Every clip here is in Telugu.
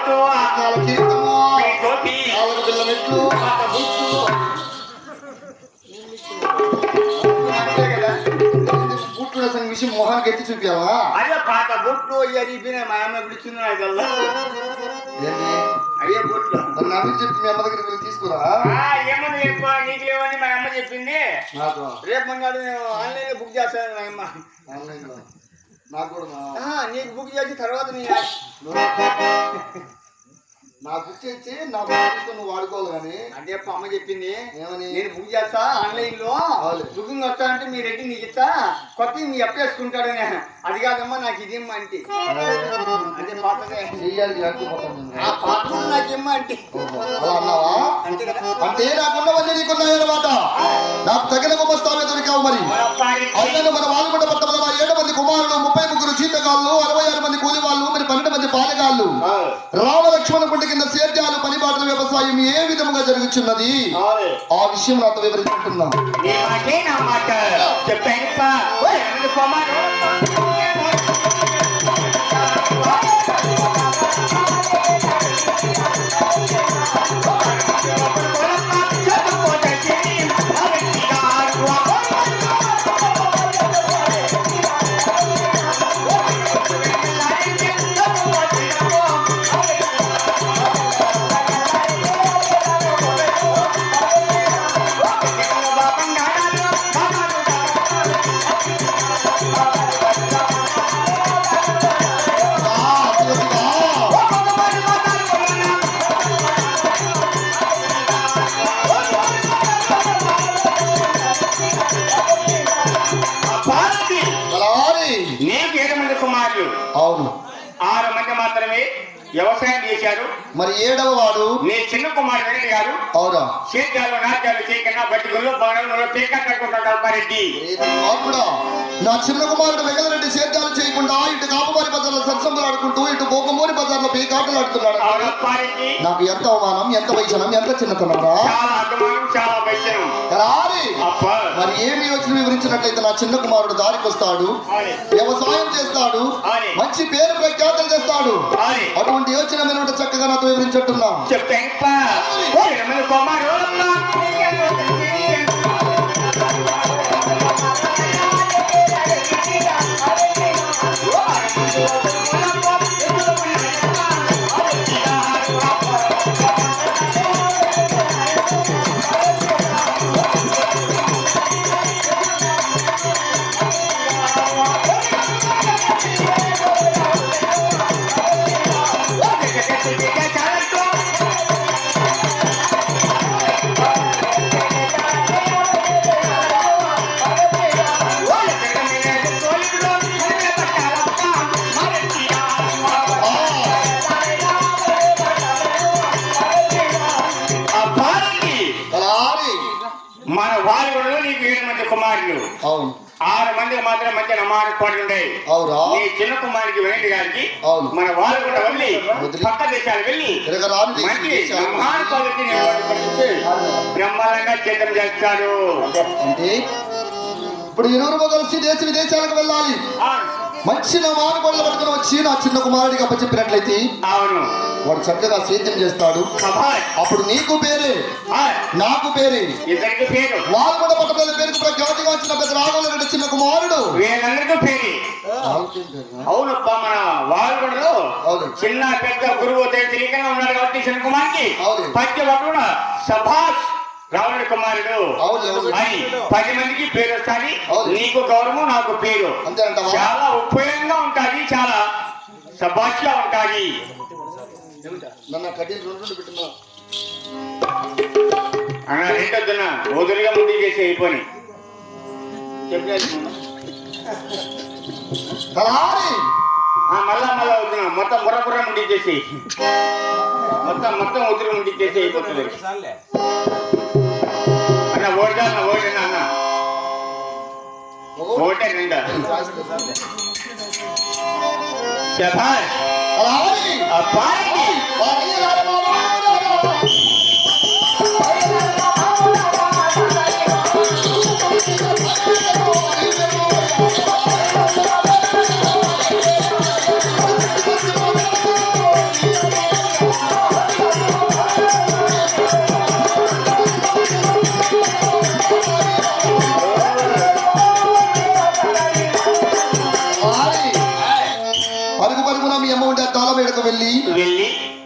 బొట్టు టోపీ మెట్లు బూట్లు విషయం మొహానికి ఎత్తి చూపించావా? అదే పాత బొట్లు అయ్యి మా అమ్మ పిలిచింది నాకు అయ్యే బొట్లు నన్ను చెప్పి మీ అమ్మ దగ్గరికి వెళ్ళి తీసుకురా. ఏమని చెప్ప నీకు లేవని మా అమ్మ చెప్పింది. రేపు మొన్నాడు నేను ఆన్లైన్ లో బుక్ చేస్తాను మా అమ్మ. ఆన్లైన్ లో నాకు కూడా నీకు బుక్ చేసిన తర్వాత నా బుక్ చేసి నా బుక్ నువ్వు వాడుకోవాలి కానీ అంటే అమ్మ చెప్పింది ఏమని నేను బుక్ చేస్తా ఆన్లైన్ లో బుకింగ్ వస్తా అంటే మీ రెడ్డి నీకు ఇస్తా కొత్త మీ అప్పేసుకుంటాడని. అది కాదమ్మా నాకు ఇది ఇమ్మ అంటే అదే పాతదే ఆ పాత నాకు ఇమ్మ అంటే అలా అన్నావా? అంతే కదా. అంటే నాకున్నవన్నీ నీకున్నాయన్నమాట. నాకు తగిన గుమస్తామే దొరికావు. మరి అయితే మన వాల్గొండ పట్టణంలో 7 మంది కుమారులు, 33 జీతగాళ్ళు, 66 మంది కూలి వాళ్ళు, మరి 12 మంది పాలగాళ్ళు, రామలక్ష్మణ కుంట కింద సేద్యాలు, పనిబాటల వ్యవసాయం ఏ విధముగా జరుగుతున్నది ఆ విషయం నాతో వివరించుకుంటున్నా. అవును, 6 మంది మాత్రమే వ్యవసాయం చేశారు. మరి 7వ వాడు నీ చిన్న కుమారుడు వెంకట గారు అవునా సేద్యాలు నాట్యాలు చేయకుండా బట్టిగుల్లో బాణంలో పేకట్టుకుంటాడు అప్పారెడ్డి. నా చిన్న కుమారుడు వెంకటరెడ్డి సేద్యాలు చేయకుండా ఇటు కాపుమారి బజార్లో సత్సంగులు ఆడుకుంటూ ఇటు బోకమూరి బజార్లో పేకాటలు ఆడుతున్నాడు. నాకు ఎంత అవమానం, ఎంత వైశనం, ఎంత చిన్నతనరా. చాలా వైశనం. మరి ఏమి యోచన వివరించినట్లయితే నా చిన్న కుమారుడు దారికి వస్తాడు, వ్యవసాయం చేస్తాడు, మంచి పేరు ప్రఖ్యాతలు చేస్తాడు. అటువంటి యోచన మీద చక్కగా నాతో వివరించుంటున్నా. మన వారిలో నీకు 7 మంది కుమారులు, 6 మందికి మాత్రం మంచి నమానుకోట్లు ఉండేవి. నీ చిన్న కుమారికి వెంకట గారికి మన వారు కూడా వెళ్ళి పక్క దేశాలు వెళ్ళి మంచి నమానుకోలకి బ్రహ్మాండంగా చేతం చేస్తాడు. అంటే ఇప్పుడు ఇరువురు కలిసి దేశ విదేశాలకు వెళ్ళాలి. మంచి నమానుకోట్లు పట్టుకుని వచ్చి నా చిన్న కుమారుడికి అప్పచెప్పినట్లయితే అవును వాడు చక్కగా సేద్యం చేస్తాడు. అప్పుడు నీకు పేరే, నాకు పేరే, ఇద్దరికి పేరు. వాళ్ళు కూడా పట్టణ పేరుకు ప్రఖ్యాతిగా వచ్చిన పెద్ద రాఘవరెడ్డి చిన్న కుమారుడు వీళ్ళందరికీ పేరు. అవునప్పా, మన వాళ్ళు కూడా చిన్న పెద్ద గురువు తెలియకుండా ఉన్నాడు కాబట్టి చిన్న కుమార్కి ప్రతి ఒక్కరు సభాష్ రావణుడి కుమారుడు అని 10 మందికి పేరు వస్తుంది. నీకు గౌరవం, నాకు పేరు. చాలా ఉపయోగంగా ఉంటుంది, చాలా సభాష్గా ఉంటుంది. అన్న రెండొద్దున ఓదులుగా ముందు చేసి అయిపోయి మళ్ళా అవుతున్నా మొత్తం బుర్ర ముండి చేసి మొత్తం ఉదురు ముండి చేసి అయిపోతుంది. అన్న ఓడినా అన్న ఓటే నిండా శభాష్ అబ్బాయి మీ అమ్మ ఉండే తాళమేడకు వెళ్ళి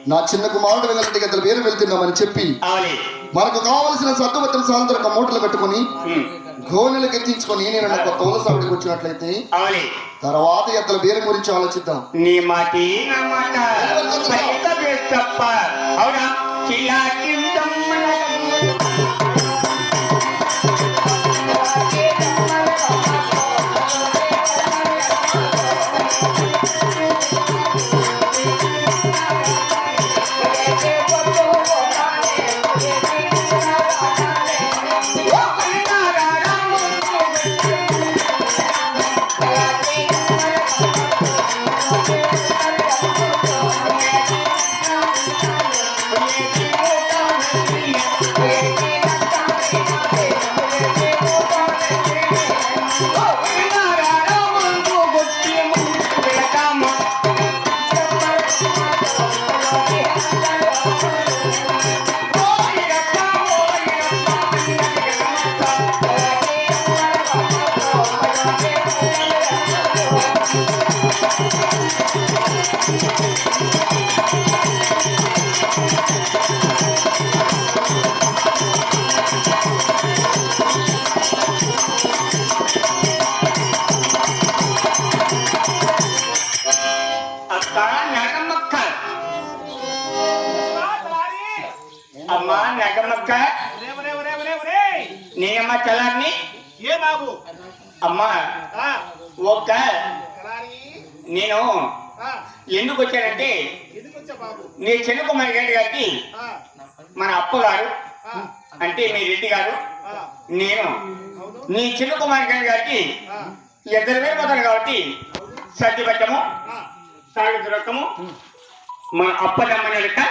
నా చిన్న కుమారుడు వెళ్ళంటే అతని పేరు వెళ్తున్నామని చెప్పి మనకు కావలసిన సత్తువత్తుల సాయంత్రం మూటలు కట్టుకుని గోనెలకు ఎత్తించుకొని నేను ఒక తోలసావిడికి వచ్చినట్లయితే తర్వాత అతని పేరు గురించి ఆలోచిద్దాం. నీ మాటి తప్ప అవునా అమ్మా నగమక్క నేనమ్మా చలాన్ని ఏ బాబు అమ్మా ఒక్క నేను ఎందుకు వచ్చానంటే నీ చిన్న కుమారి రెడ్డి గారికి మన అప్పగారు అంటే మీ రెడ్డి గారు నేను నీ చిన్న కుమారి రెడ్డి గారికి ఇద్దరు పేరు పోతారు కాబట్టి సర్ది పెట్టము సాగు దొరకము మన అప్పదమ్మని లెక్క